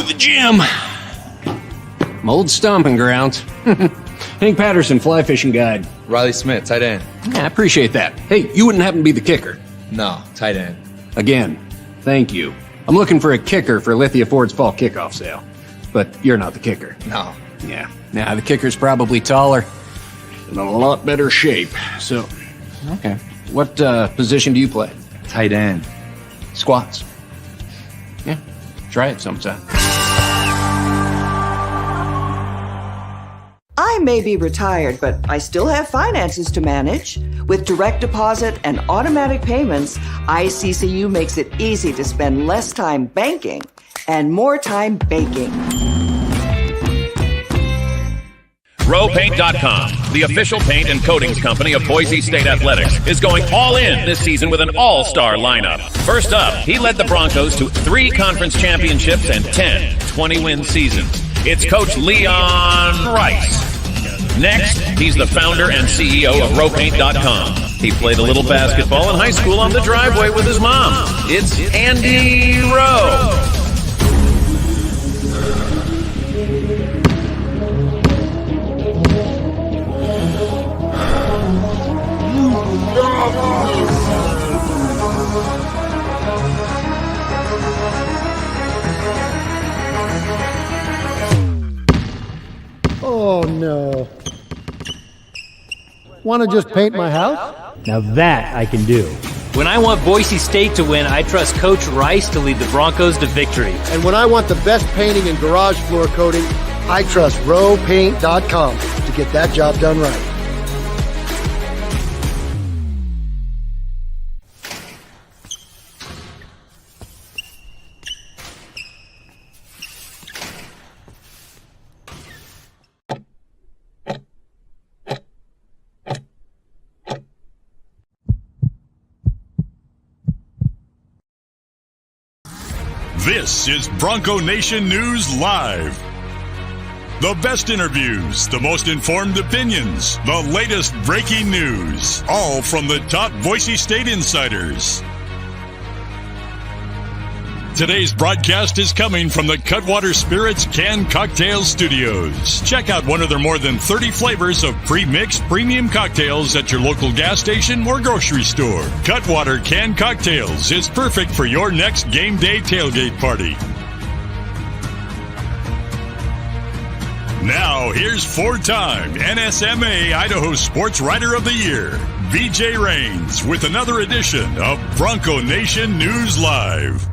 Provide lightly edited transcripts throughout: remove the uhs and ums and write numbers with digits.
to the gym. My old stomping grounds. Hank Patterson, fly fishing guide. Riley Smith, tight end. Yeah, I appreciate that. Hey, you wouldn't happen to be the kicker? No, tight end. Again, thank you. I'm looking for a kicker for Lithia Ford's fall kickoff sale. But you're not the kicker. No. Yeah. Nah, the kicker's probably taller and in a lot better shape. So, okay. What position do you play? Tight end. Squats. Yeah, try it sometime. I may be retired, but I still have finances to manage. With direct deposit and automatic payments, ICCU makes it easy to spend less time banking and more time baking. RowPaint.com, the official paint and coatings company of Boise State Athletics, is going all in this season with an all-star lineup. First up, he led the Broncos to 3 conference championships and 10 20-win seasons. It's Coach Leon Rice. Next, he's the founder and CEO of RowPaint.com. He played a little basketball in high school on the driveway with his mom. It's Andy Rowe. Oh, no. Want to just paint my house? Now that I can do. When I want Boise State to win, I trust Coach Rice to lead the Broncos to victory. And when I want the best painting and garage floor coating, I trust RowPaint.com to get that job done right. This is Bronco Nation News Live. The best interviews, the most informed opinions, the latest breaking news, all from the top Boise State insiders. Today's broadcast is coming from the Cutwater Spirits Canned Cocktail Studios. Check out one of their more than 30 flavors of pre-mixed premium cocktails at your local gas station or grocery store. Cutwater Canned Cocktails is perfect for your next game day tailgate party. Now, here's 4-time NSMA Idaho Sports Writer of the Year, BJ Rains, with another edition of Bronco Nation News Live.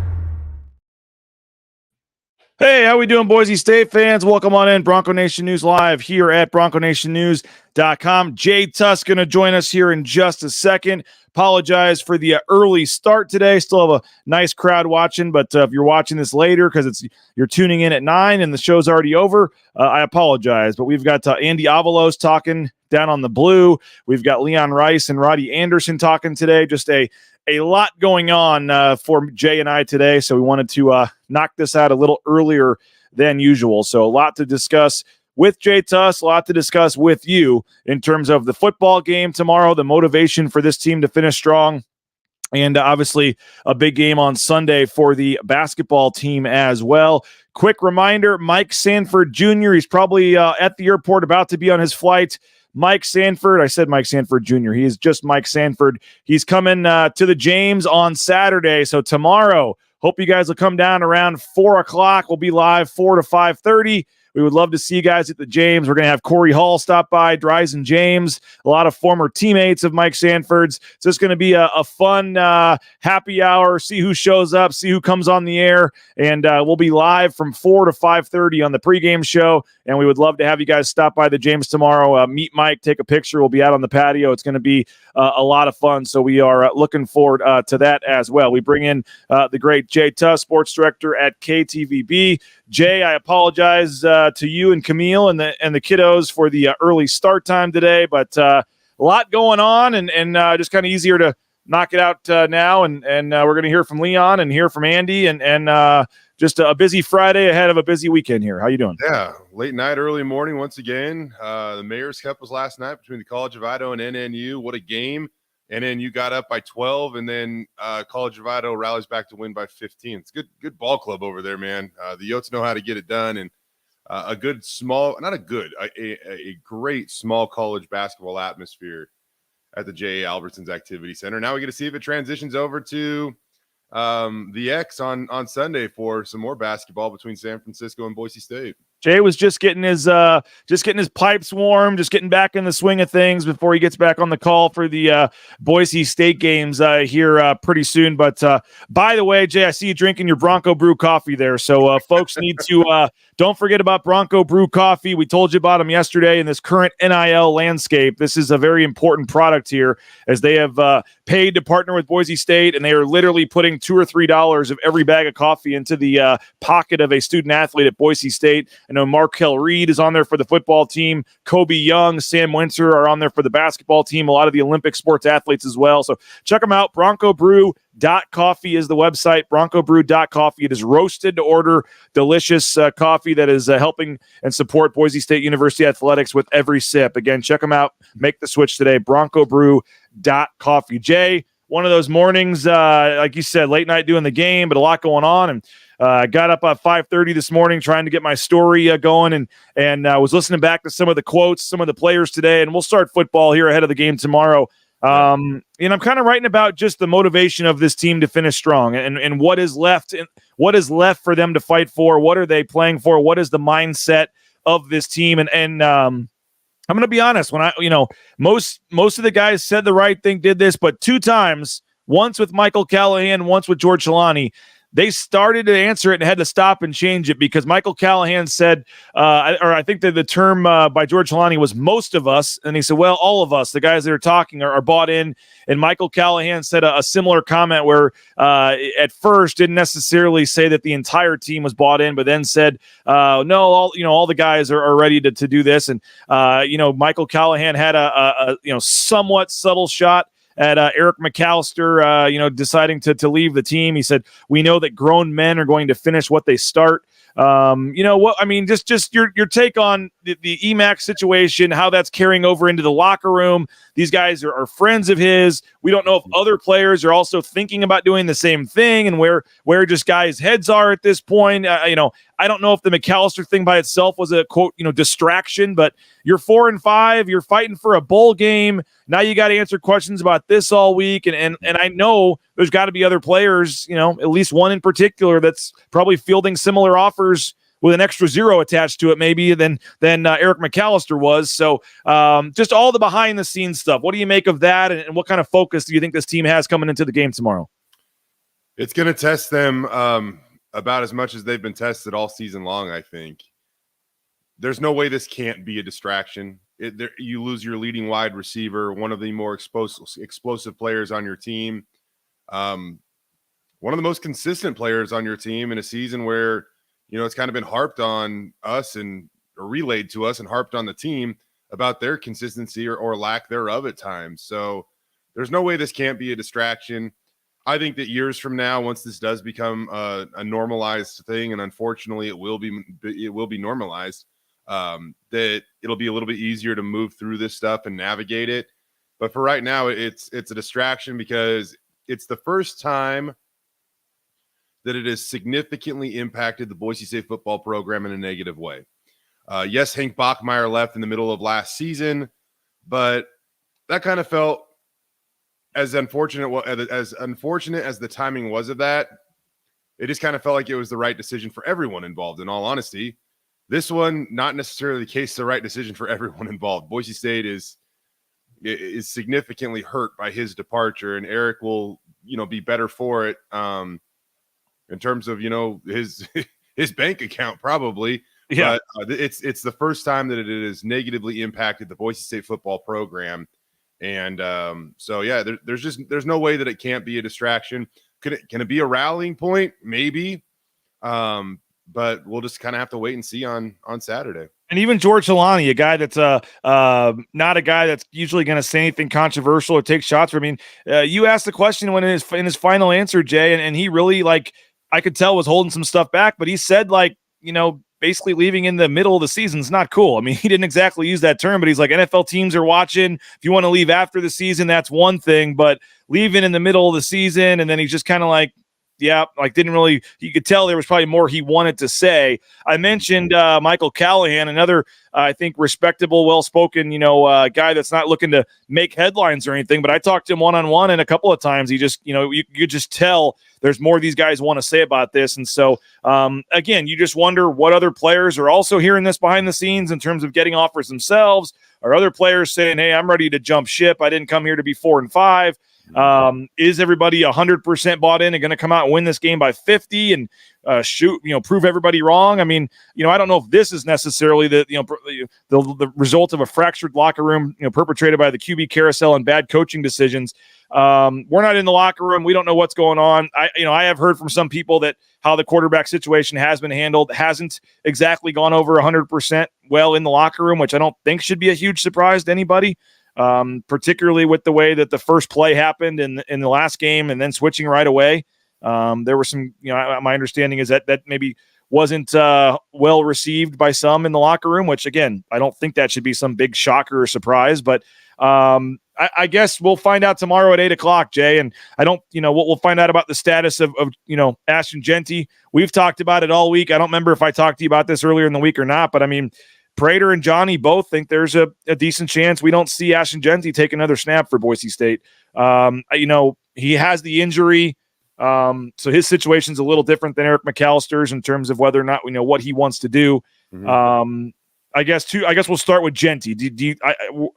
Hey, how we doing, Boise State fans? Welcome on in. Bronco Nation News Live here at BroncoNationNews.com. Jay Tust going to join us here in just a second. Apologize for the early start today. Still have a nice crowd watching, but if you're watching this later because you're tuning in at 9 and the show's already over, I apologize. But we've got Andy Avalos talking down on the blue. We've got Leon Rice and Roddy Anderson talking today. Just a lot going on for Jay and I today, so we wanted to knock this out a little earlier than usual. So a lot to discuss with Jay Tust, a lot to discuss with you in terms of the football game tomorrow, the motivation for this team to finish strong, and obviously a big game on Sunday for the basketball team as well. Quick reminder, Mike Sanford Jr., he's probably at the airport about to be on his flight. Mike Sanford, I said Mike Sanford Jr., he is just Mike Sanford. He's coming to the James on Saturday, so tomorrow, hope you guys will come down around 4 o'clock. We'll be live 4 to 5:30. We would love to see you guys at the James. We're going to have Corey Hall stop by, Dryzen James, a lot of former teammates of Mike Sanford's. So it's going to be a fun happy hour, see who shows up, see who comes on the air, and we'll be live from 4 to 5:30 on the pregame show, and we would love to have you guys stop by the James tomorrow, meet Mike, take a picture. We'll be out on the patio. It's going to be a lot of fun, so we are looking forward to that as well. We bring in the great Jay Tust, sports director at KTVB. Jay, I apologize to you and Camille and the kiddos for the early start time today, but a lot going on and just kind of easier to knock it out now. And we're going to hear from Leon and hear from Andy and just a busy Friday ahead of a busy weekend here. How you doing? Yeah, late night, early morning once again. The Mayor's Cup was last night between the College of Idaho and NNU. What a game. and then you got up by 12, and then College of Idaho rallies back to win by 15. It's good ball club over there, man. The Yotes know how to get it done, and a great small college basketball atmosphere at the J.A. Albertsons Activity Center. Now we get to see if it transitions over to the X on Sunday for some more basketball between San Francisco and Boise State. Jay was just getting his pipes warm, just getting back in the swing of things before he gets back on the call for the Boise State games here pretty soon. But by the way, Jay, I see you drinking your Bronco Brew coffee there. So folks need to don't forget about Bronco Brew coffee. We told you about them yesterday in this current NIL landscape. This is a very important product here, as they have paid to partner with Boise State, and they are literally putting $2 or $3 of every bag of coffee into the pocket of a student athlete at Boise State. I know Markel Reed is on there for the football team. Kobe Young, Sam Winter are on there for the basketball team. A lot of the Olympic sports athletes as well. So check them out. BroncoBrew.coffee is the website. BroncoBrew.coffee. It is roasted to order, delicious coffee that is helping and support Boise State University athletics with every sip. Again, check them out. Make the switch today. BroncoBrew.coffee. Jay, one of those mornings, like you said, late night doing the game, but a lot going on. And I got up at 5:30 this morning trying to get my story going, and I was listening back to some of the quotes, some of the players today, and we'll start football here ahead of the game tomorrow. And I'm kind of writing about just the motivation of this team to finish strong, and what is left for them to fight for. What are they playing for? What is the mindset of this team? And I'm going to be honest, when most of the guys said the right thing, did this, but two times, once with Michael Callahan, once with George Chalani, they started to answer it and had to stop and change it, because Michael Callahan said, or I think that the term by George Chalani was most of us. And he said, well, all of us, the guys that are talking are bought in. And Michael Callahan said a similar comment where at first didn't necessarily say that the entire team was bought in, but then said, no, all the guys are ready to do this. And, Michael Callahan had a somewhat subtle shot at Eric McAllister, deciding to leave the team. He said, we know that grown men are going to finish what they start. Just your take on the EMAC situation, how that's carrying over into the locker room. These guys are friends of his. We don't know if other players are also thinking about doing the same thing, and where just guys' heads are at this point. I don't know if the McAllister thing by itself was a quote, distraction, but you're 4-5, you're fighting for a bowl game. Now you got to answer questions about this all week. And I know there's got to be other players, at least one in particular that's probably fielding similar offers with an extra zero attached to it, maybe than Eric McAllister was. So just all the behind the scenes stuff. What do you make of that? And what kind of focus do you think this team has coming into the game tomorrow? It's going to test them about as much as they've been tested all season long, I think. There's no way this can't be a distraction. You lose your leading wide receiver, one of the more explosive players on your team, one of the most consistent players on your team in a season where, it's kind of been harped on us or relayed to us and harped on the team about their consistency or lack thereof at times. So there's no way this can't be a distraction. I think that years from now, once this does become a normalized thing, and unfortunately it will be normalized, that it'll be a little bit easier to move through this stuff and navigate it. But for right now, it's a distraction because it's the first time that it has significantly impacted the Boise State football program in a negative way. Yes, Hank Bachmeier left in the middle of last season, but that kind of felt as unfortunate as the timing was of that. It just kind of felt like it was the right decision for everyone involved, in all honesty. This one, not necessarily the case, the right decision for everyone involved. Boise State is significantly hurt by his departure, and Eric will, be better for it in terms of, his bank account probably. Yeah. But it's the first time that it has negatively impacted the Boise State football program. And there's no way that it can't be a distraction. Can it be a rallying point? Maybe. But we'll just kind of have to wait and see on Saturday. And even George Chalani, a guy that's not a guy that's usually going to say anything controversial or take shots. I mean, you asked the question when in his final answer, Jay, and he really, I could tell, was holding some stuff back. But he said, basically leaving in the middle of the season is not cool. I mean, he didn't exactly use that term, but he's like, NFL teams are watching. If you want to leave after the season, that's one thing, but leaving in the middle of the season, and then he's just kind of like, yeah, like didn't really, you could tell there was probably more he wanted to say. I mentioned Michael Callahan, another, I think, respectable, well-spoken, guy that's not looking to make headlines or anything, but I talked to him one-on-one, and a couple of times he just, you could just tell there's more these guys want to say about this. And so, again, you just wonder what other players are also hearing this behind the scenes in terms of getting offers themselves, or other players saying, hey, I'm ready to jump ship. I didn't come here to be 4-5. Is everybody 100% bought in and going to come out and win this game by 50 and prove everybody wrong? I mean, I don't know if this is necessarily the result of a fractured locker room, perpetrated by the QB carousel and bad coaching decisions. We're not in the locker room. We don't know what's going on. I have heard from some people that how the quarterback situation has been handled hasn't exactly gone over 100% well in the locker room, which I don't think should be a huge surprise to anybody. Particularly with the way that the first play happened in the last game and then switching right away. There were some, my understanding is that maybe wasn't well received by some in the locker room, which, again, I don't think that should be some big shocker or surprise. But I guess we'll find out tomorrow at 8 o'clock, Jay. And I don't, we'll find out about the status of Ashton Jeanty. We've talked about it all week. I don't remember if I talked to you about this earlier in the week or not, but I mean, Prater and Johnny both think there's a decent chance we don't see Ashton Jeanty take another snap for Boise State. He has the injury, so his situation's a little different than Eric McAllister's in terms of whether or not we know what he wants to do. Mm-hmm. I guess we'll start with Jeanty.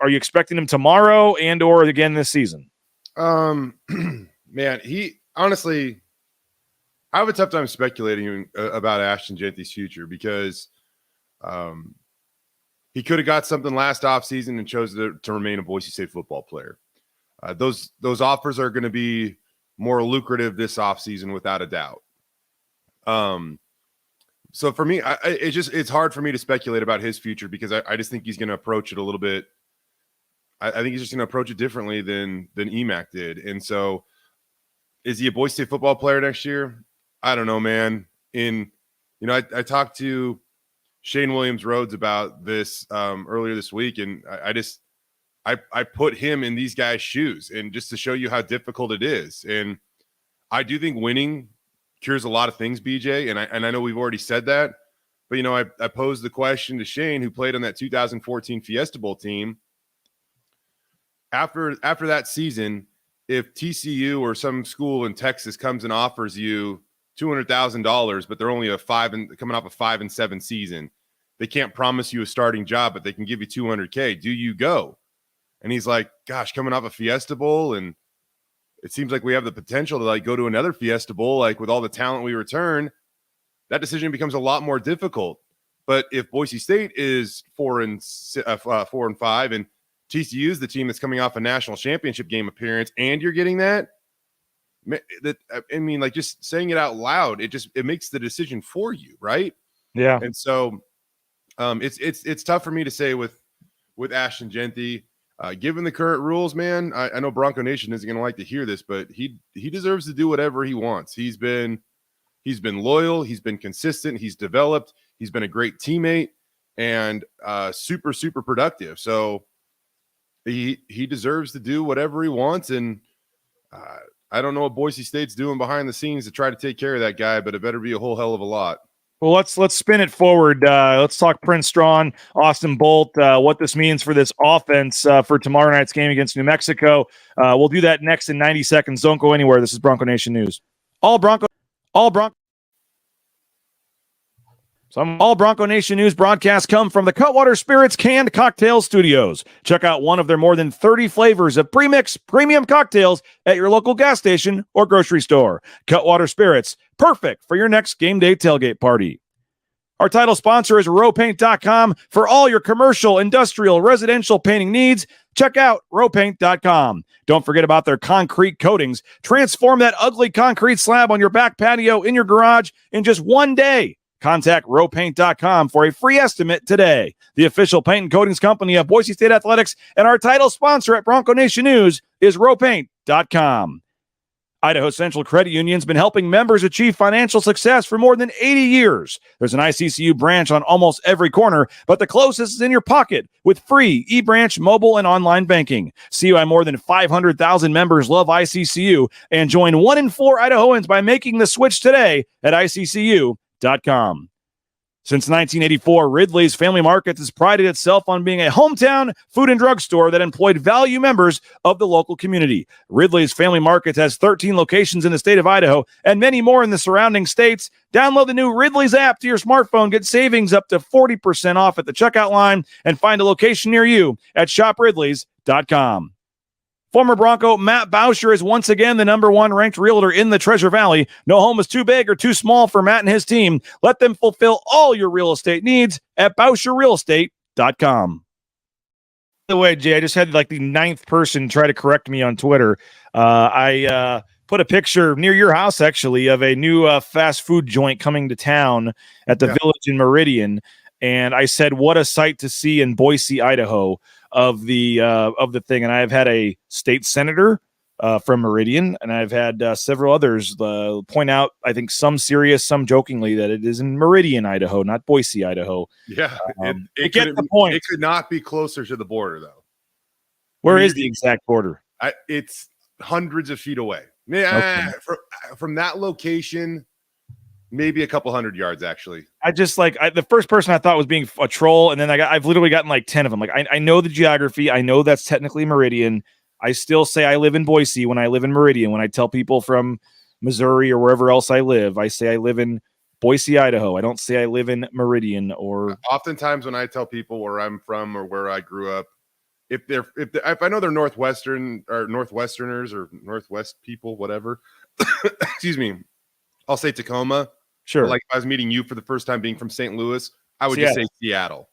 Are you expecting him tomorrow and or again this season? Man, he honestly, I have a tough time speculating about Ashton Jeanty's future because he could have got something last offseason and chose to remain a Boise State football player. Those offers are going to be more lucrative this offseason without a doubt. So for me, it's hard for me to speculate about his future because I just think he's going to approach it a little bit. I think he's just going to approach it differently than EMAC did. And so is he a Boise State football player next year? I don't know, man. I talked to Shane Williams-Rhodes about this earlier this week, and I put him in these guys' shoes, and just to show you how difficult it is. And I do think winning cures a lot of things, BJ, and I know we've already said that, but I posed the question to Shane, who played on that 2014 Fiesta Bowl team. After that season, if TCU or some school in Texas comes and offers you $200,000, but they're only coming off a 5-7 season. They can't promise you a starting job, but they can give you $200K. Do you go? And he's like, gosh, coming off a Fiesta Bowl, and it seems like we have the potential to go to another Fiesta Bowl, with all the talent we return. That decision becomes a lot more difficult. But if Boise State is 4-5, and TCU is the team that's coming off a national championship game appearance, and you're getting that. Just saying it out loud, it makes the decision for you, right? Yeah. And so it's tough for me to say with Ashton Jeanty, given the current rules, man. I know Bronco Nation isn't going to like to hear this, but he deserves to do whatever he wants. He's been loyal, he's been consistent, he's developed, he's been a great teammate, and super, super productive. So he deserves to do whatever he wants, and I don't know what Boise State's doing behind the scenes to try to take care of that guy, but it better be a whole hell of a lot. Well, let's spin it forward. Let's talk Prince Strawn, Austin Bolt, what this means for this offense for tomorrow night's game against New Mexico. We'll do that next in 90 seconds. Don't go anywhere. This is Bronco Nation News. All Bronco Nation News broadcasts come from the Cutwater Spirits Canned Cocktail Studios. Check out one of their more than 30 flavors of pre-mix premium cocktails at your local gas station or grocery store. Cutwater Spirits, perfect for your next game day tailgate party. Our title sponsor is rowpaint.com. For all your commercial, industrial, residential painting needs, check out rowpaint.com. Don't forget about their concrete coatings. Transform that ugly concrete slab on your back patio in your garage in just one day. Contact rowpaint.com for a free estimate today. The official paint and coatings company of Boise State Athletics, and our title sponsor at Bronco Nation News is rowpaint.com. Idaho Central Credit Union's been helping members achieve financial success for more than 80 years. There's an ICCU branch on almost every corner, but the closest is in your pocket with free eBranch mobile and online banking. See why more than 500,000 members love ICCU and join 1 in 4 Idahoans by making the switch today at ICCU.com. Since 1984, Ridley's Family Markets has prided itself on being a hometown food and drug store that employed value members of the local community. Ridley's Family Markets has 13 locations in the state of Idaho and many more in the surrounding states. Download the new Ridley's app to your smartphone, get savings up to 40% off at the checkout line, and find a location near you at shopridleys.com. Former Bronco Matt Bauscher is once again the number 1 ranked realtor in the Treasure Valley. No home is too big or too small for Matt and his team. Let them fulfill all your real estate needs at BauscherRealEstate.com. By the way, Jay, I just had like the 9th person try to correct me on Twitter. I put a picture near your house, actually, of a new fast food joint coming to town at the Village in Meridian. And I said, what a sight to see in Boise, Idaho, of the thing. And I've had a state senator from Meridian, and I've had several others point out, I think some serious, some jokingly, that it is in Meridian, Idaho, not Boise, Idaho. Yeah, it get the point. It could not be closer to the border, though. Where is the exact border? It's hundreds of feet away. Yeah, from that location. Maybe a couple hundred yards, actually. I just the first person I thought was being a troll, and then I've literally gotten like 10 of them. Like I know the geography, I know that's technically Meridian. I still say I live in Boise when I live in Meridian. When I tell people from Missouri or wherever else I live, I say I live in Boise, Idaho. I don't say I live in Meridian. Or oftentimes when I tell people where I'm from or where I grew up, if I know they're Northwestern or Northwesterners or Northwest people, whatever. Excuse me, I'll say Tacoma. Sure. Or like if I was meeting you for the first time being from St. Louis, I would just say Seattle.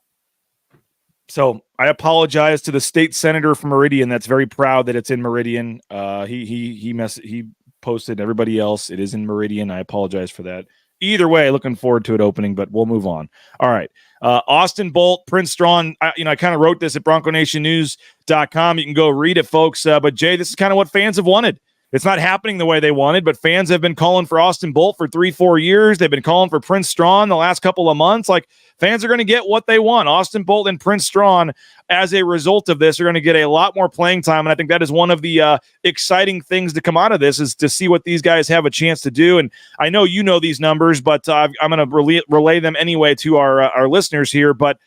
So I apologize to the state senator from Meridian that's very proud that it's in Meridian. He posted everybody else. It is in Meridian. I apologize for that. Either way, looking forward to it opening, but we'll move on. All right. Austin Bolt, Prince Strawn. I kind of wrote this at BroncoNationNews.com. You can go read it, folks. But Jay, this is kind of what fans have wanted. It's not happening the way they wanted, but fans have been calling for Austin Bolt for 3-4 years. They've been calling for Prince Strawn the last couple of months. Like, fans are going to get what they want. Austin Bolt and Prince Strawn, as a result of this, are going to get a lot more playing time. And I think that is one of the exciting things to come out of this, is to see what these guys have a chance to do. And I know you know these numbers, but I'm going to relay them anyway to our listeners here. But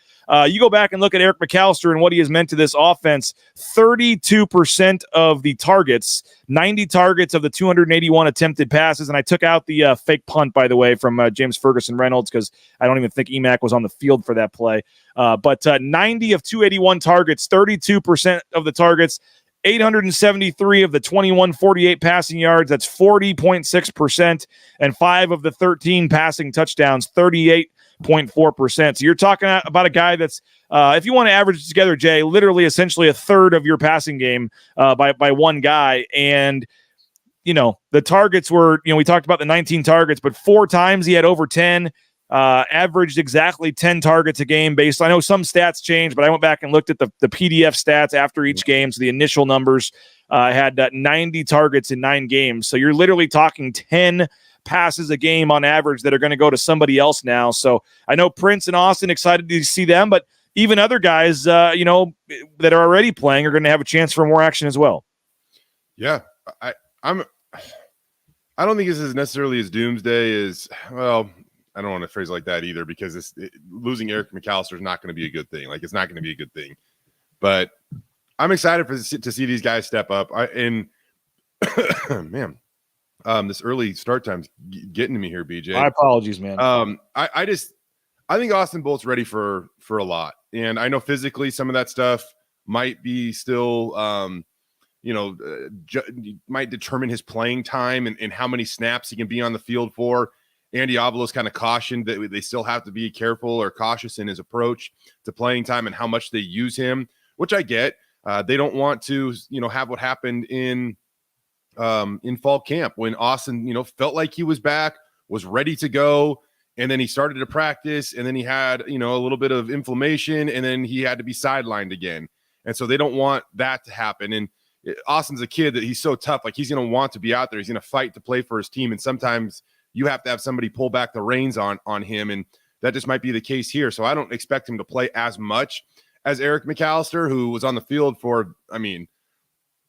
you go back and look at Eric McAllister and what he has meant to this offense. 32% of the targets, 90 targets of the 281 attempted passes. And I took out the fake punt, by the way, from James Ferguson Reynolds, because I don't even think EMAC was on the field for that play. But 90 of 281 targets, 32% of the targets, 873 of the 2148 passing yards. That's 40.6%. And 5 of the 13 passing touchdowns, 38.4%. So you're talking about a guy that's, if you want to average it together, Jay, literally essentially a third of your passing game by one guy. And, the targets were, we talked about the 19 targets, but 4 times he had over 10, averaged exactly 10 targets a game I know some stats changed, but I went back and looked at the PDF stats after each game. So the initial numbers had 90 targets in 9 games. So you're literally talking 10 passes a game on average that are going to go to somebody else now. So I know Prince and Austin, excited to see them, but even other guys, that are already playing are going to have a chance for more action as well. Yeah. I don't think this is necessarily as doomsday as, well, I don't want to phrase it like that either, because losing Eric McAllister is not going to be a good thing. Like, it's not going to be a good thing, but I'm excited to see these guys step up. Man, this early start time's getting to me here, BJ. My apologies, man. I think Austin Bolt's ready for a lot, and I know physically some of that stuff might be still, might determine his playing time and how many snaps he can be on the field for. Andy Avalos kind of cautioned that they still have to be careful or cautious in his approach to playing time and how much they use him, which I get. They don't want to, have what happened in fall camp when Austin, felt like he was back, was ready to go, and then he started to practice, and then he had, a little bit of inflammation, and then he had to be sidelined again. And so they don't want that to happen. And, Austin's a kid that he's so tough. Like, he's going to want to be out there. He's going to fight to play for his team. And sometimes you have to have somebody pull back the reins on him. And that just might be the case here. So I don't expect him to play as much as Eric McAllister, who was on the field for,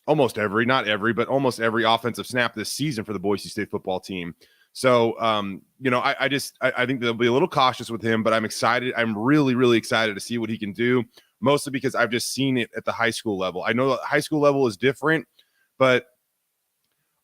almost every offensive snap this season for the Boise State football team. So, I think they'll be a little cautious with him, but I'm excited. I'm really, really excited to see what he can do, mostly because I've just seen it at the high school level. I know the high school level is different, but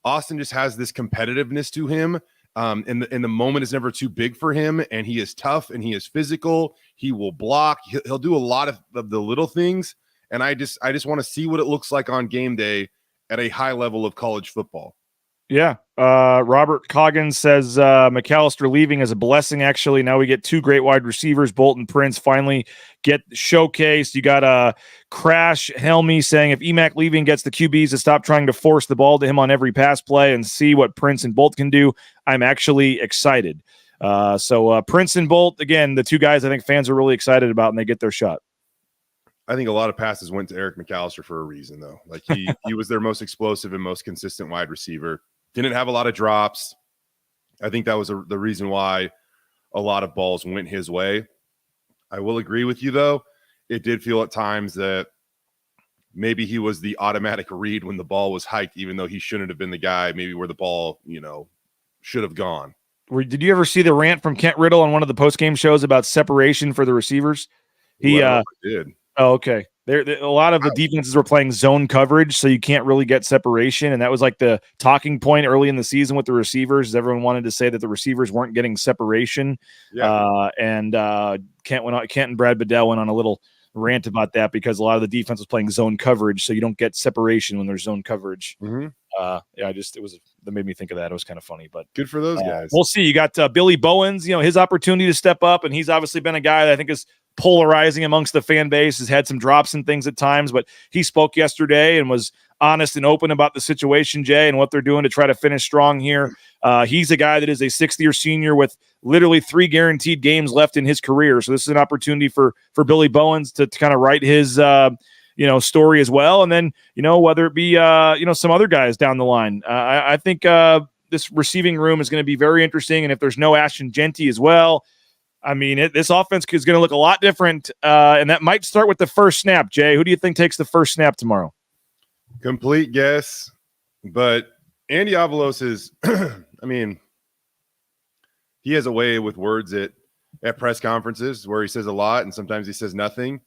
Austin just has this competitiveness to him. And the moment is never too big for him, and he is tough and he is physical. He will block. He'll do a lot of the little things. And I just want to see what it looks like on game day at a high level of college football. Yeah. Robert Coggins says McAllister leaving is a blessing. Actually, now we get two great wide receivers. Bolton Prince finally get showcased. You got Crash Helmy saying if Emac leaving gets the QBs to stop trying to force the ball to him on every pass play and see what Prince and Bolt can do, I'm actually excited. So Prince and Bolt, again, the two guys I think fans are really excited about, and they get their shot. I think a lot of passes went to Eric McAllister for a reason, though. Like, he was their most explosive and most consistent wide receiver. Didn't have a lot of drops. I think that was the reason why a lot of balls went his way. I will agree with you, though. It did feel at times that maybe he was the automatic read when the ball was hiked, even though he shouldn't have been the guy, maybe where the ball, should have gone. Did you ever see the rant from Kent Riddle on one of the post-game shows about separation for the receivers? He did. Oh, okay. A lot of the defenses were playing zone coverage, so you can't really get separation. And that was like the talking point early in the season with the receivers. Everyone wanted to say that the receivers weren't getting separation. Yeah. Kent and Brad Bedell went on a little rant about that because a lot of the defense was playing zone coverage, so you don't get separation when there's zone coverage. Mm-hmm. That made me think of that. It was kind of funny, but good for those guys. We'll see. You got Billy Bowens, his opportunity to step up, and he's obviously been a guy that I think is polarizing amongst the fan base, has had some drops and things at times, but he spoke yesterday and was honest and open about the situation, Jay, and what they're doing to try to finish strong here. He's a guy that is a sixth-year senior with literally 3 guaranteed games left in his career. So this is an opportunity for Billy Bowens to kind of write his story as well. And then, whether it be, some other guys down the line. I think this receiving room is going to be very interesting. And if there's no Ashton Genty as well, this offense is going to look a lot different. And that might start with the first snap. Jay, who do you think takes the first snap tomorrow? Complete guess. But Andy Avalos is, he has a way with words at press conferences where he says a lot and sometimes he says nothing.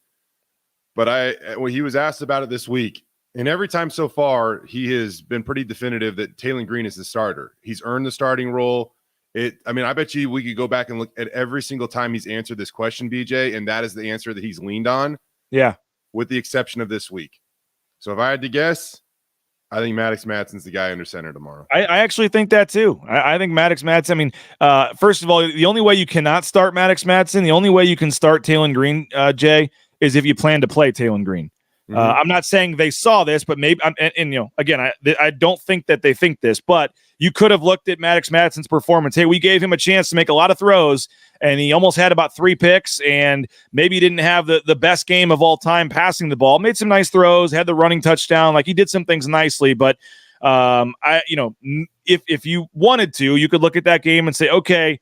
But when he was asked about it this week, and every time so far, he has been pretty definitive that Taylon Green is the starter. He's earned the starting role. I bet you we could go back and look at every single time he's answered this question, BJ, and that is the answer that he's leaned on. Yeah. With the exception of this week. So if I had to guess, I think Maddox Madsen's the guy under center tomorrow. I actually think that too. I think Maddox Madsen, first of all, the only way you cannot start Maddox Madsen, the only way you can start Taylon Green, Jay, is if you plan to play Taylon Green. Mm-hmm. I'm not saying they saw this, but maybe, again, I don't think that they think this, but you could have looked at Maddox Madsen's performance. Hey, we gave him a chance to make a lot of throws, and he almost had about 3 picks, and maybe he didn't have the best game of all time passing the ball. Made some nice throws, had the running touchdown. Like, he did some things nicely, but if you wanted to, you could look at that game and say, okay,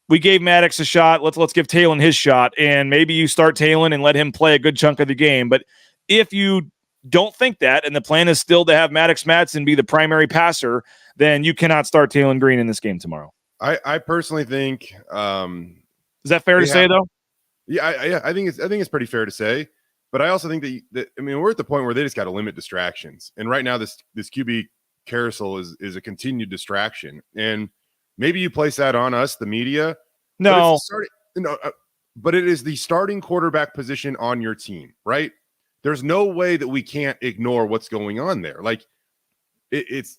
we gave Maddox a shot. Let's give Taylon his shot, and maybe you start Taylon and let him play a good chunk of the game. But if you don't think that, and the plan is still to have Maddox Madsen be the primary passer, then you cannot start Taylon Green in this game tomorrow. I personally think. Is that fair to say, though? Yeah, I think it's pretty fair to say. But I also think that we're at the point where they just got to limit distractions, and right now this QB carousel is a continued distraction, and maybe you place that on us, the media. No, but it is the starting quarterback position on your team, right? There's no way that we can't ignore what's going on there. Like, it's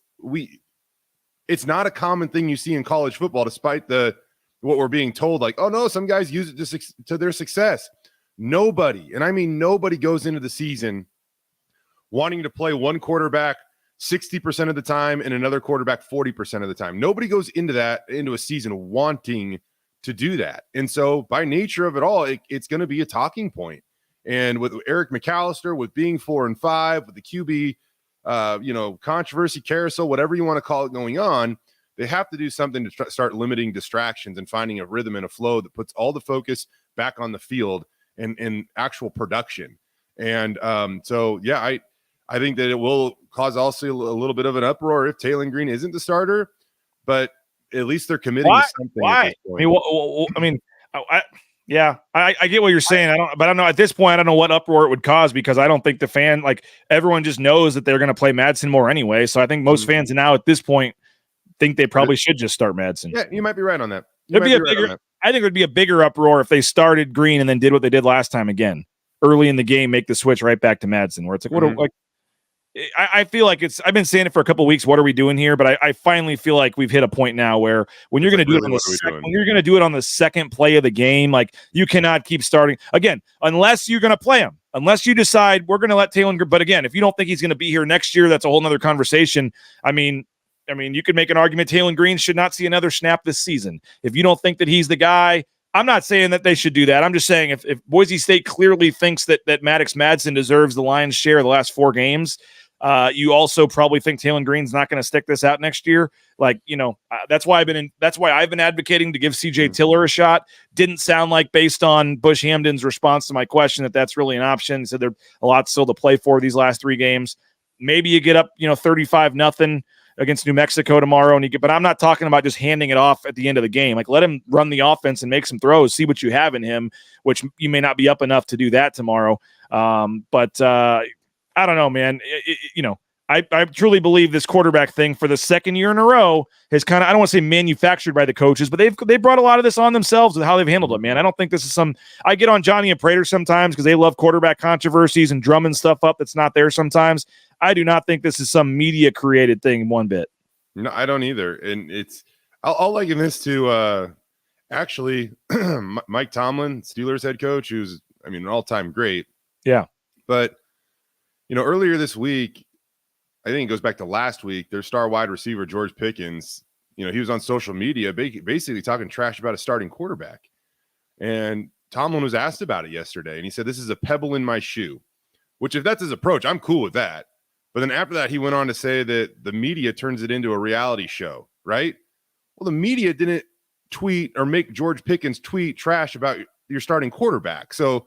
not a common thing you see in college football, despite what we're being told. Like, oh no, some guys use it to their success. Nobody, and I mean nobody, goes into the season wanting to play one quarterback 60% of the time and another quarterback 40% of the time. Nobody goes into a season wanting to do that. And so by nature of it all, it's going to be a talking point. And with Eric McAllister, with being 4-5, with the QB controversy, carousel, whatever you want to call it going on. They have to do something to start limiting distractions and finding a rhythm and a flow that puts all the focus back on the field and actual production. And I think that it will cause also a little bit of an uproar if Taylor Green isn't the starter, but at least they're committing to something. Why? I get what you're saying. I don't know at this point. I don't know what uproar it would cause because I don't think the fan, like everyone just knows that they're going to play Madsen more anyway. So I think most fans now at this point think they probably should just start Madsen. Yeah, you might be right on that. I think it would be a bigger uproar if they started Green and then did what they did last time again. Early in the game, make the switch right back to Madsen, where it's like, I feel like I've been saying it for a couple of weeks. What are we doing here? But I finally feel like we've hit a point now where when you're going to do it on the second play of the game, like you cannot keep starting again unless you're going to play him. Unless you decide we're going to let Taylor. But again, if you don't think he's going to be here next year, that's a whole nother conversation. I mean, you could make an argument Taylor Green should not see another snap this season. If you don't think that he's the guy, I'm not saying that they should do that. I'm just saying if Boise State clearly thinks that Maddox Madsen deserves the lion's share of the last 4 games, you also probably think Taylor Green's not going to stick this out next year. Like, that's why I've been advocating to give CJ Tiller a shot. Didn't sound like, based on Bush Hamden's response to my question, that's really an option. He said there's a lot still to play for these last 3 games. Maybe you get up, 35-0 against New Mexico tomorrow, but I'm not talking about just handing it off at the end of the game. Like, let him run the offense and make some throws, see what you have in him, which you may not be up enough to do that tomorrow. But I don't know, man. I truly believe this quarterback thing for the second year in a row has kind of, I don't want to say manufactured by the coaches, but they brought a lot of this on themselves with how they've handled it, man. I don't think this is I get on Johnny and Prater sometimes because they love quarterback controversies and drumming stuff up that's not there sometimes. I do not think this is some media created thing one bit. No, I don't either. And I'll liken this to actually Mike Tomlin, Steelers head coach, who's, an all-time great. Yeah. But, earlier this week, I think it goes back to last week, their star wide receiver, George Pickens, he was on social media basically talking trash about a starting quarterback. And Tomlin was asked about it yesterday, and he said, "This is a pebble in my shoe," which, if that's his approach, I'm cool with that. But then after that, he went on to say that the media turns it into a reality show, right? Well, the media didn't tweet or make George Pickens tweet trash about your starting quarterback. So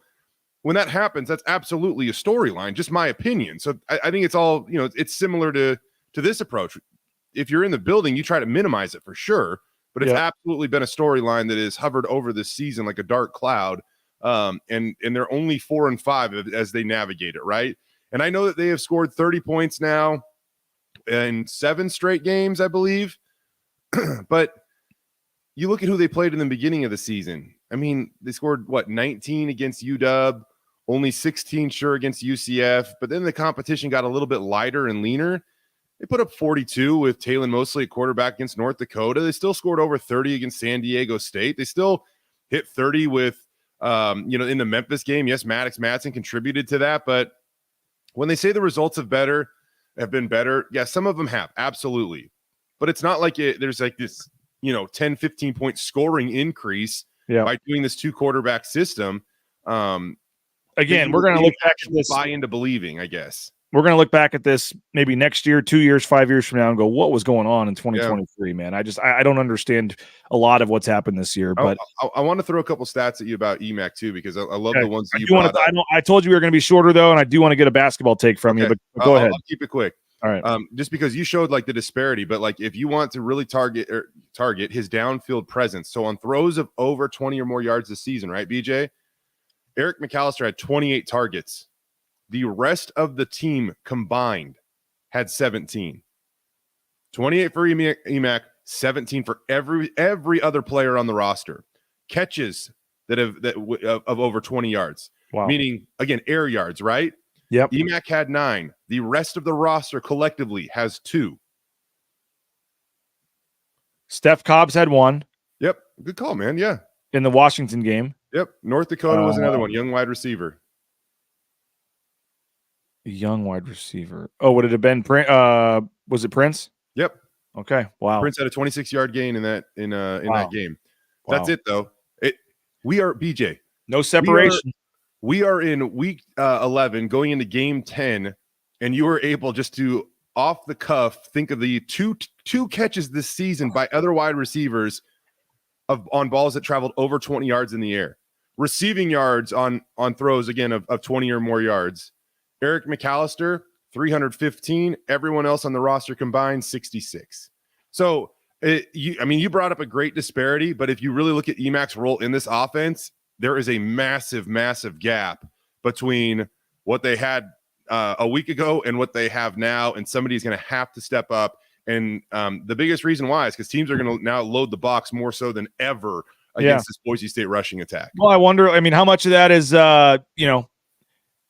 when that happens, that's absolutely a storyline, just my opinion. So I think it's all, it's similar to this approach. If you're in the building, you try to minimize it for sure, but it's absolutely been a storyline that has hovered over this season like a dark cloud. And they're only 4-5 as they navigate it, right? And I know that they have scored 30 points now in 7 straight games, I believe. But you look at who they played in the beginning of the season. They scored, 19 against UW, only 16 against UCF. But then the competition got a little bit lighter and leaner. They put up 42 with Taylor Mosley at quarterback against North Dakota. They still scored over 30 against San Diego State. They still hit 30 with, in the Memphis game. Yes, Maddox Madsen contributed to that. But when they say the results have been better, yeah, some of them have, absolutely. But it's not like there's like this, 10, 15 point scoring increase by doing this 2 quarterback system. Again, we're going to look back at this. Buy into believing, I guess. We're going to look back at this maybe next year, 2 years, 5 years from now and go, what was going on in 2023, man? I don't understand a lot of what's happened this year. But I want to throw a couple stats at you about EMAC too, because I love the ones that you brought up. I told you we were going to be shorter though, and I do want to get a basketball take from you, but go ahead. I'll keep it quick. All right. Just because you showed like the disparity, but like if you want to really target his downfield presence. So on throws of over 20 or more yards this season, right, BJ? Eric McAllister had 28 targets. The rest of the team combined had 17. 28 for EMAC, 17 for every other player on the roster. Catches of over 20 yards. Wow. Meaning, again, air yards, right? Yep. EMAC had 9. The rest of the roster collectively has 2. Steph Cobbs had 1. Yep. Good call, man. Yeah. In the Washington game. Yep. North Dakota was another one. Young wide receiver. Young wide receiver. Oh, would it have been was it Prince? Yep. Okay. Wow. Prince had a 26-yard gain in that game. Wow. That's it though. We are BJ. No separation. We are in week 11 going into game 10 and you were able just to off the cuff think of the two catches this season by other wide receivers on balls that traveled over 20 yards in the air, receiving yards on throws again of 20 or more yards. Eric McAllister 315, everyone else on the roster combined 66. So you brought up a great disparity, but if you really look at Emac's role in this offense, there is a massive gap between what they had a week ago and what they have now, and somebody's going to have to step up. And the biggest reason why is because teams are going to now load the box more so than ever against this Boise State rushing attack. Well, I wonder, how much of that is,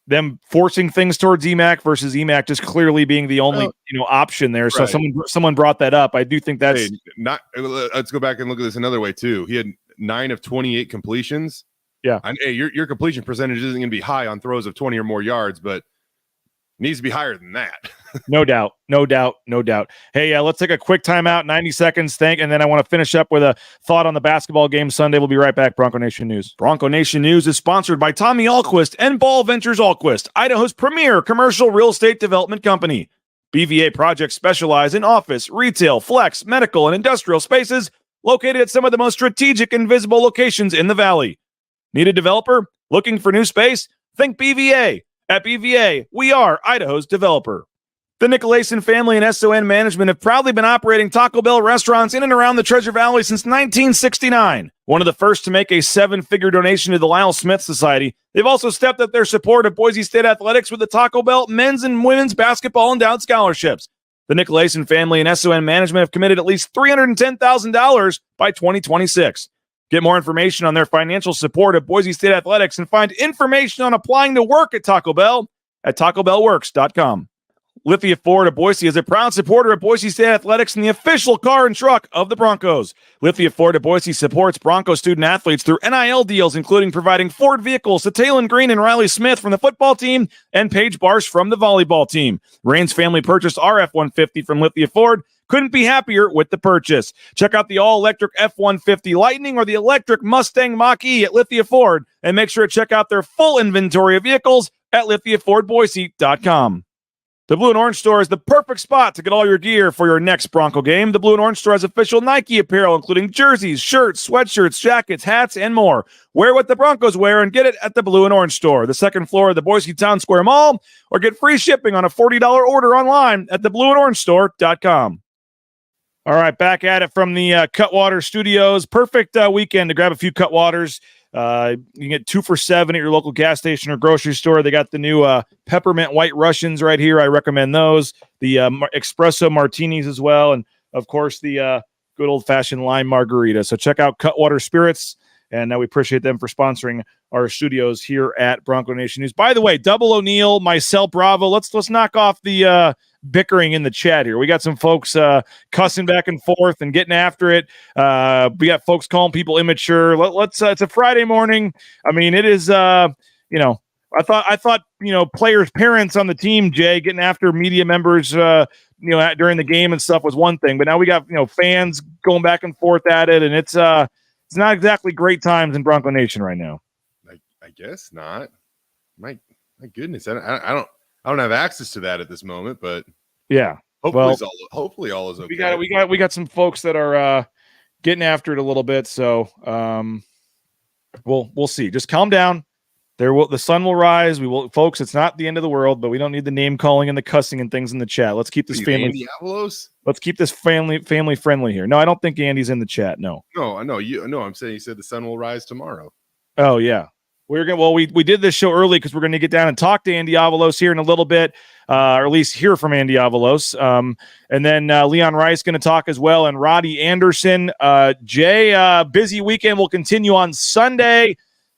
them forcing things towards Emac versus Emac just clearly being the only, option there. So someone brought that up. I do think that's let's go back and look at this another way too. He had 9 of 28 completions. Yeah. And your completion percentage isn't going to be high on throws of 20 or more yards, but needs to be higher than that. No doubt. Hey, let's take a quick timeout, 90 seconds, and then I want to finish up with a thought on the basketball game Sunday. We'll be right back. Bronco Nation News. Bronco Nation News is sponsored by Tommy Alquist and Ball Ventures Alquist, Idaho's premier commercial real estate development company. BVA projects specialize in office, retail, flex, medical, and industrial spaces located at some of the most strategic and visible locations in the valley. Need a developer? Looking for new space? Think BVA. At BVA, we are Idaho's developer. The McAllister family and SON management have proudly been operating Taco Bell restaurants in and around the Treasure Valley since 1969. One of the first to make a 7-figure donation to the Lyle Smith Society, they've also stepped up their support of Boise State athletics with the Taco Bell men's and women's basketball endowed scholarships. The McAllister family and SON management have committed at least $310,000 by 2026. Get more information on their financial support of Boise State athletics and find information on applying to work at Taco Bell at tacobellworks.com. Lithia Ford of Boise is a proud supporter of Boise State athletics and the official car and truck of the Broncos. Lithia Ford of Boise supports Bronco student athletes through NIL deals, including providing Ford vehicles to Taylon Green and Riley Smith from the football team and Paige Barsh from the volleyball team. Rain's family purchased our F-150 from Lithia Ford. Couldn't be happier with the purchase. Check out the all-electric F-150 Lightning or the electric Mustang Mach-E at Lithia Ford, and make sure to check out their full inventory of vehicles at lithiafordboise.com. The Blue and Orange Store is the perfect spot to get all your gear for your next Bronco game. The Blue and Orange Store has official Nike apparel, including jerseys, shirts, sweatshirts, jackets, hats, and more. Wear what the Broncos wear and get it at the Blue and Orange Store, the second floor of the Boise Town Square Mall, or get free shipping on a $40 order online at theblueandorangestore.com. All right, back at it from the Cutwater Studios. Perfect weekend to grab a few Cutwaters. You can get 2 for $7 at your local gas station or grocery store. They got the new peppermint white Russians right here. I recommend those. The espresso martinis as well. And, of course, the good old-fashioned lime margarita. So check out Cutwater Spirits. And we appreciate them for sponsoring our studios here at Bronco Nation News. By the way, Double O'Neill, myself, Bravo. Let's knock off the bickering in the chat here. We got some folks cussing back and forth and getting after it. We got folks calling people immature. Let's it's a Friday morning. I mean, it is I thought players' parents on the team, Jay, getting after media members during the game and stuff was one thing, but now we got fans going back and forth at it, and it's not exactly great times in Bronco Nation right now. I guess not. My goodness, I don't have access to that at this moment, but yeah, hopefully all is okay. We got some folks that are getting after it a little bit, so we'll see. Just calm down. The sun will rise. We will, folks. It's not the end of the world, but we don't need the name calling and the cussing and things in the chat. Let's keep this family. Let's keep this family friendly here. No, I don't think Andy's in the chat. No. No, I know you. No, I'm saying you said the sun will rise tomorrow. Oh yeah. We did this show early because we're going to get down and talk to Andy Avalos here in a little bit, or at least hear from Andy Avalos. And then Leon Rice going to talk as well, and Roddy Anderson. Jay, busy weekend will continue on Sunday.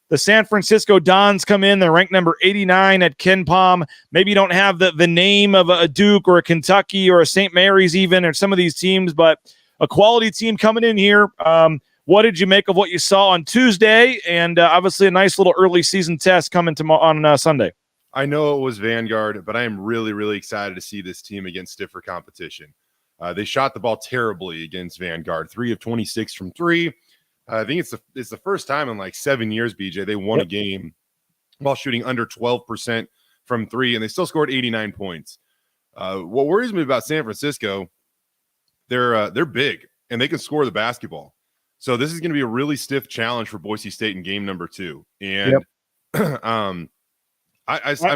The San Francisco Dons come in. They're ranked number 89 at Ken Palm. Maybe you don't have the name of a Duke or a Kentucky or a St. Mary's even, or some of these teams, but a quality team coming in here. What did you make of what you saw on Tuesday? And obviously a nice little early season test coming on Sunday. I know it was Vanguard, but I am really, really excited to see this team against stiffer competition. They shot the ball terribly against Vanguard, 3 of 26 from 3. I think it's the first time in like 7 years, BJ, they won a game while shooting under 12% from three, and they still scored 89 points. What worries me about San Francisco, they're big and they can score the basketball. So this is going to be a really stiff challenge for Boise State in game number 2. And I'm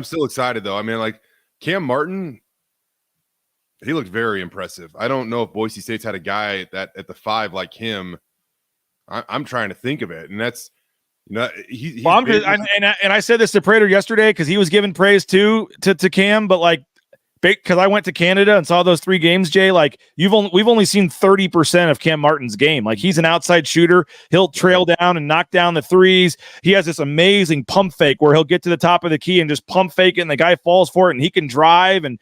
still excited though. I mean, like Cam Martin, he looked very impressive. I don't know if Boise State's had a guy at the 5 like him. I'm trying to think of it, and that's he's well, I said this to Prater yesterday because he was giving praise to Cam, but like because I went to Canada and saw those 3 games, Jay, like we've only seen 30% of Cam Martin's game. Like he's an outside shooter. He'll trail down and knock down the threes. He has this amazing pump fake where he'll get to the top of the key and just pump fake it, and the guy falls for it, and he can drive. And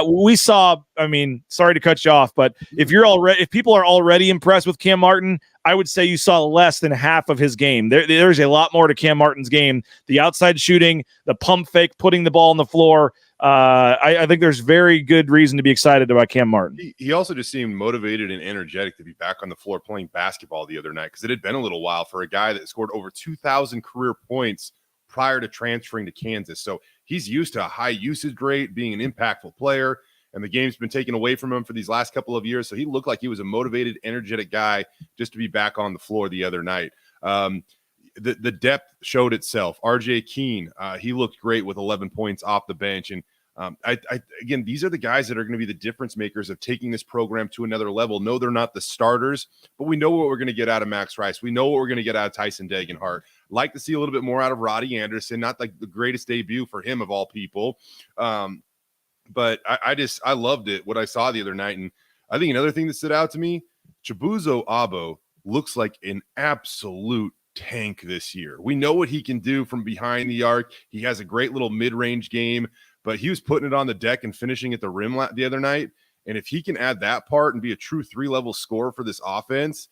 we saw, I mean, sorry to cut you off, but if people are already impressed with Cam Martin, I would say you saw less than half of his game. There's a lot more to Cam Martin's game. The outside shooting, the pump fake, putting the ball on the floor. I think there's very good reason to be excited about Cam Martin. He also just seemed motivated and energetic to be back on the floor playing basketball the other night, because it had been a little while for a guy that scored over 2,000 career points prior to transferring to Kansas. So he's used to a high usage rate, being an impactful player, and the game's been taken away from him for these last couple of years. So he looked like he was a motivated, energetic guy just to be back on the floor the other night. The depth showed itself. RJ Keene, he looked great with 11 points off the bench. And again, these are the guys that are going to be the difference makers of taking this program to another level. No, they're not the starters, but we know what we're going to get out of Max Rice. We know what we're going to get out of Tyson Degenhart. Like to see a little bit more out of Roddy Anderson, not like the greatest debut for him of all people. But I loved it, what I saw the other night. And I think another thing that stood out to me, Chibuzo Abo looks like an absolute tank this year. We know what he can do from behind the arc. He has a great little mid-range game, but he was putting it on the deck and finishing at the rim the other night. And if he can add that part and be a true 3-level scorer for this offense,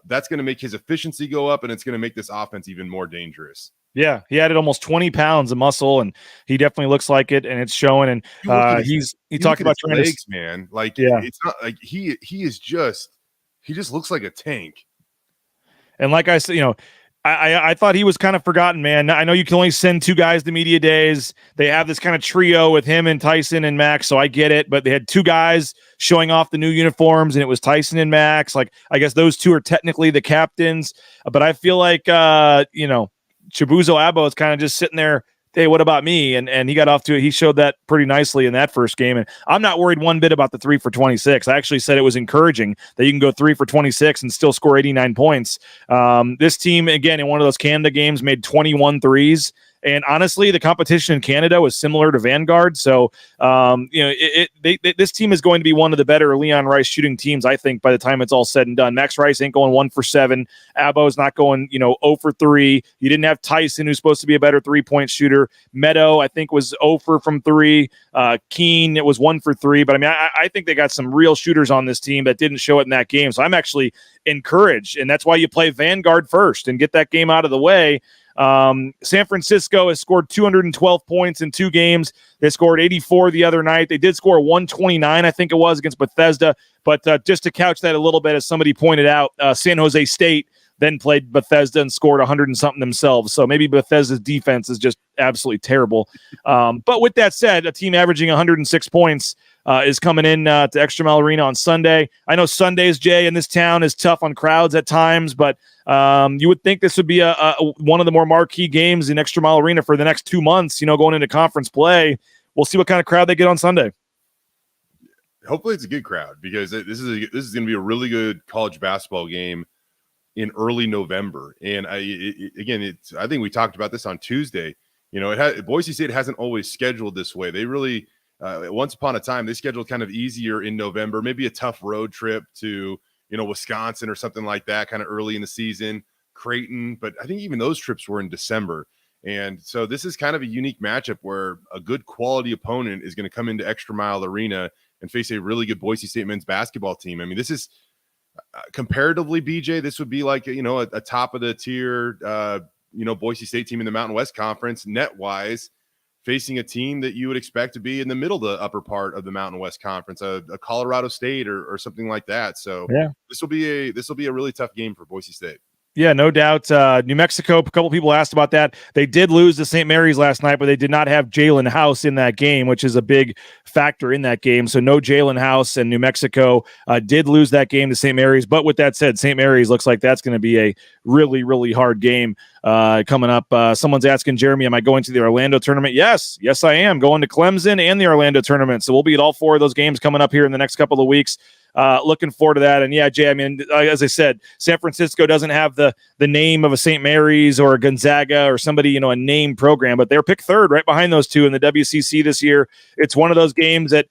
that's going to make his efficiency go up, and it's going to make this offense even more dangerous. Yeah, he added almost 20 pounds of muscle, and he definitely looks like it, and it's showing. And he talked about his legs, man. Like, yeah, it's not like he just looks like a tank. And like I said, I thought he was kind of forgotten, man. I know you can only send 2 guys to media days. They have this kind of trio with him and Tyson and Max, so I get it. But they had 2 guys showing off the new uniforms, and it was Tyson and Max. Like, I guess those 2 are technically the captains. But I feel like, Chibuzo Abo is kind of just sitting there. Hey, what about me? And he got off to it. He showed that pretty nicely in that first game. And I'm not worried one bit about the 3 for 26. I actually said it was encouraging that you can go 3 for 26 and still score 89 points. This team, again, in one of those Canada games, made 21 threes. And honestly, the competition in Canada was similar to Vanguard. So, this team is going to be one of the better Leon Rice shooting teams, I think, by the time it's all said and done. Max Rice ain't going 1 for 7. Abo is not going, 0 for 3. You didn't have Tyson, who's supposed to be a better 3-point shooter. Meadow, I think, was 0 from 3. Keene, it was 1 for 3. But, I think they got some real shooters on this team that didn't show it in that game. So I'm actually encouraged. And that's why you play Vanguard first and get that game out of the way. San Francisco has scored 212 points in 2 games. They scored 84 the other night. They did score 129, I think it was, against Bethesda. But just to couch that a little bit, as somebody pointed out, San Jose State then played Bethesda and scored 100 and something themselves. So maybe Bethesda's defense is just absolutely terrible. But with that said, a team averaging 106 points is coming in to Extra Mile Arena on Sunday. I know Sundays, Jay, in this town is tough on crowds at times, but you would think this would be a one of the more marquee games in Extra Mile Arena for the next 2 months, going into conference play. We'll see what kind of crowd they get on Sunday. Hopefully it's a good crowd, because this is going to be a really good college basketball game in early November. And I think we talked about this on Tuesday. Boise State hasn't always scheduled this way. They really, once upon a time, they scheduled kind of easier in November, maybe a tough road trip to, Wisconsin or something like that, kind of early in the season, Creighton. But I think even those trips were in December. And so this is kind of a unique matchup where a good quality opponent is going to come into Extra Mile Arena and face a really good Boise State men's basketball team. I mean, this is comparatively, BJ, this would be like, a top of the tier, Boise State team in the Mountain West Conference net wise, facing a team that you would expect to be in the middle to upper part of the Mountain West Conference, a Colorado State or something like that. So yeah, this will be a really tough game for Boise State. Yeah, no doubt. New Mexico, a couple people asked about that. They did lose to St. Mary's last night, but they did not have Jalen House in that game, which is a big factor in that game. So no Jalen House, and New Mexico did lose that game to St. Mary's. But with that said, St. Mary's looks like that's going to be a really, really hard game coming up. Someone's asking, Jeremy, am I going to the Orlando tournament? Yes, I am going to Clemson and the Orlando tournament. So we'll be at all 4 of those games coming up here in the next couple of weeks. Looking forward to that. And yeah, Jay, I mean, as I said, San Francisco doesn't have the name of a St. Mary's or a Gonzaga or somebody, a name program, but they're picked 3rd right behind those 2 in the WCC this year. It's one of those games that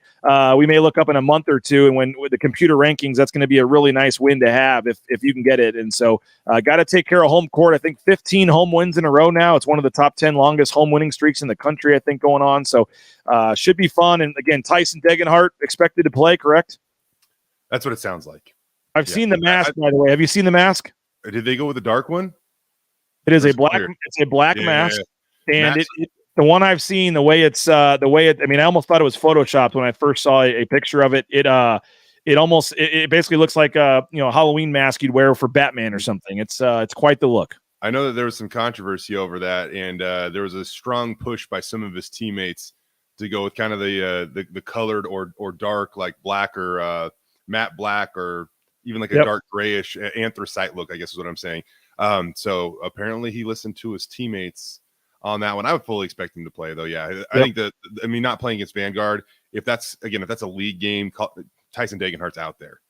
we may look up in a month or 2. And with the computer rankings, that's going to be a really nice win to have if you can get it. And so got to take care of home court. I think 15 home wins in a row now. It's one of the top 10 longest home winning streaks in the country, I think, going on. So should be fun. And again, Tyson Degenhart expected to play, correct? That's what it sounds like. I've seen the mask, by the way. Have you seen the mask? Did they go with the dark one? It is a black. It's a black mask, and the one I've seen, the way I almost thought it was photoshopped when I first saw a picture of it. It basically looks like a Halloween mask you'd wear for Batman or something. It's quite the look. I know that there was some controversy over that, and there was a strong push by some of his teammates to go with kind of the colored or dark, like black or matte black, or even like a dark grayish anthracite look, I guess is what I'm saying. So apparently he listened to his teammates on that one. I would fully expect him to play, though. Yeah, I think not playing against Vanguard, if that's a league game, Tyson Degenhart's out there.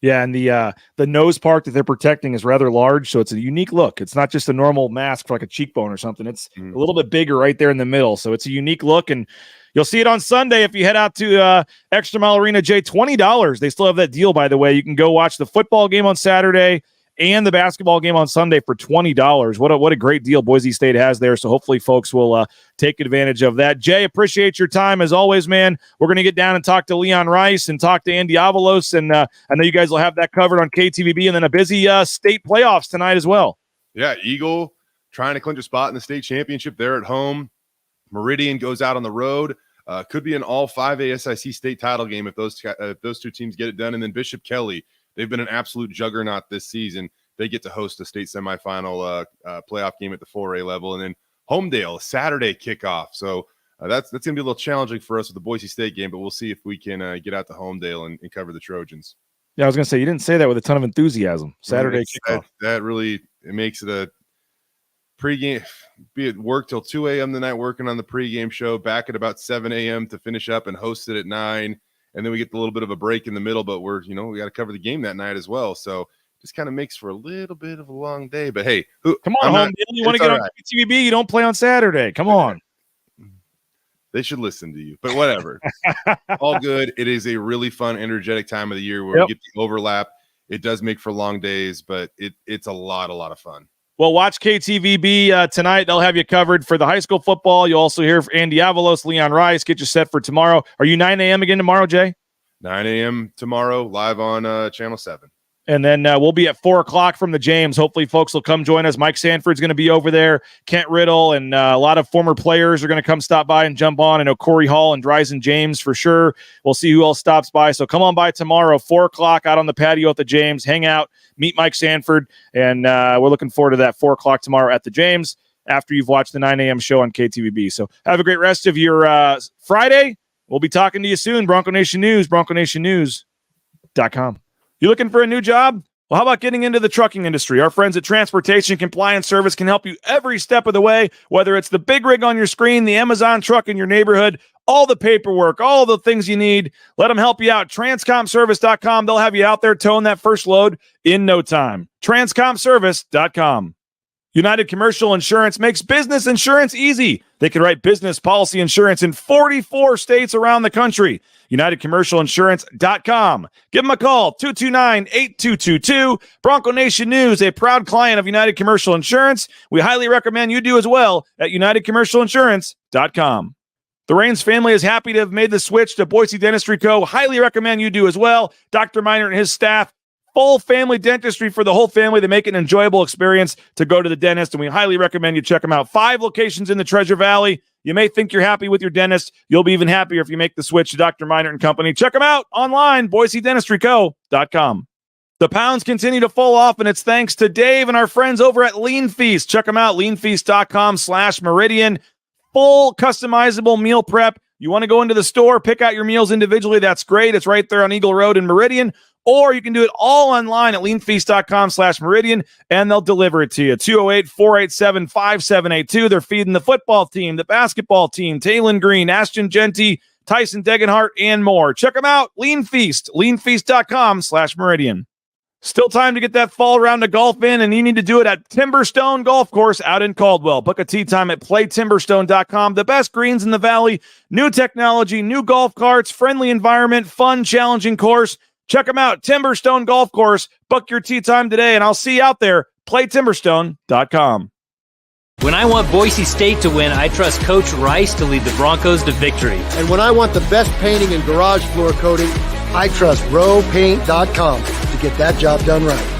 Yeah, and the nose part that they're protecting is rather large, so it's a unique look. It's not just a normal mask for like a cheekbone or something. It's a little bit bigger right there in the middle, so it's a unique look, and you'll see it on Sunday if you head out to Extra Mile Arena, Jay. $20. They still have that deal, by the way. You can go watch the football game on Saturday and the basketball game on Sunday for $20. What a great deal Boise State has there. So hopefully folks will take advantage of that. Jay, appreciate your time as always, man. We're going to get down and talk to Leon Rice and talk to Andy Avalos, and I know you guys will have that covered on KTVB, and then a busy state playoffs tonight as well. Yeah, Eagle trying to clinch a spot in the state championship there at home. Meridian goes out on the road. Could be an all 5A SIC state title game if those 2 teams get it done. And then Bishop Kelly, they've been an absolute juggernaut this season. They get to host a state semifinal playoff game at the 4A level. And then Homedale, Saturday kickoff. So that's going to be a little challenging for us with the Boise State game, but we'll see if we can get out to Homedale and cover the Trojans. Yeah, I was going to say, you didn't say that with a ton of enthusiasm. Saturday kickoff. That really makes it a pregame, be at work till 2 a.m. the night working on the pregame show, back at about 7 a.m. to finish up and host it at 9. And then we get a little bit of a break in the middle, but we got to cover the game that night as well. So just kind of makes for a little bit of a long day. But hey, come on, home. You want to get on KTVB? You don't play on Saturday. Come on. They should listen to you, but whatever. All good. It is a really fun, energetic time of the year where we get the overlap. It does make for long days, but it's a lot of fun. Well, watch KTVB tonight. They'll have you covered for the high school football. You'll also hear from Andy Avalos, Leon Rice. Get you set for tomorrow. Are you 9 a.m. again tomorrow, Jay? 9 a.m. tomorrow, live on Channel 7. And then we'll be at 4 o'clock from the James. Hopefully, folks will come join us. Mike Sanford's going to be over there. Kent Riddle and a lot of former players are going to come stop by and jump on. I know Corey Hall and Dryzen James for sure. We'll see who else stops by. So come on by tomorrow, 4 o'clock out on the patio at the James. Hang out, meet Mike Sanford. And we're looking forward to that 4 o'clock tomorrow at the James after you've watched the 9 a.m. show on KTVB. So have a great rest of your Friday. We'll be talking to you soon. Bronco Nation News, BroncoNationNews.com. You looking for a new job? Well, how about getting into the trucking industry? Our friends at Transportation Compliance Service can help you every step of the way, whether it's the big rig on your screen, the Amazon truck in your neighborhood, all the paperwork, all the things you need. Let them help you out. Transcomservice.com. They'll have you out there towing that first load in no time. Transcomservice.com. United Commercial Insurance makes business insurance easy. They can write business policy insurance in 44 states around the country. UnitedCommercialInsurance.com. Give them a call, 229-8222. Bronco Nation News, a proud client of United Commercial Insurance. We highly recommend you do as well at UnitedCommercialInsurance.com. The Raines family is happy to have made the switch to Boise Dentistry Co. Highly recommend you do as well. Dr. Miner and his staff, full family dentistry for the whole family. They make it an enjoyable experience to go to the dentist, and we highly recommend you check them out. 5 locations in the Treasure Valley. You may think you're happy with your dentist. You'll be even happier if you make the switch to Dr. Miner and Company. Check them out online, BoiseDentistryCo.com. The pounds continue to fall off, and it's thanks to Dave and our friends over at Lean Feast. Check them out, leanfeast.com/Meridian. Full customizable meal prep. You want to go into the store, pick out your meals individually, that's great. It's right there on Eagle Road in Meridian. Or you can do it all online at leanfeast.com/Meridian, and they'll deliver it to you. 208-487-5782. They're feeding the football team, the basketball team, Taylon Green, Ashton Genty, Tyson Degenhart, and more. Check them out, Lean Feast, leanfeast.com/Meridian. Still time to get that fall round of golf in, and you need to do it at Timberstone Golf Course out in Caldwell. Book a tee time at playtimberstone.com. The best greens in the valley, new technology, new golf carts, friendly environment, fun, challenging course. Check them out, Timberstone Golf Course. Book your tee time today, and I'll see you out there. Playtimberstone.com. When I want Boise State to win, I trust Coach Rice to lead the Broncos to victory. And when I want the best painting and garage floor coating, I trust rowpaint.com to get that job done right.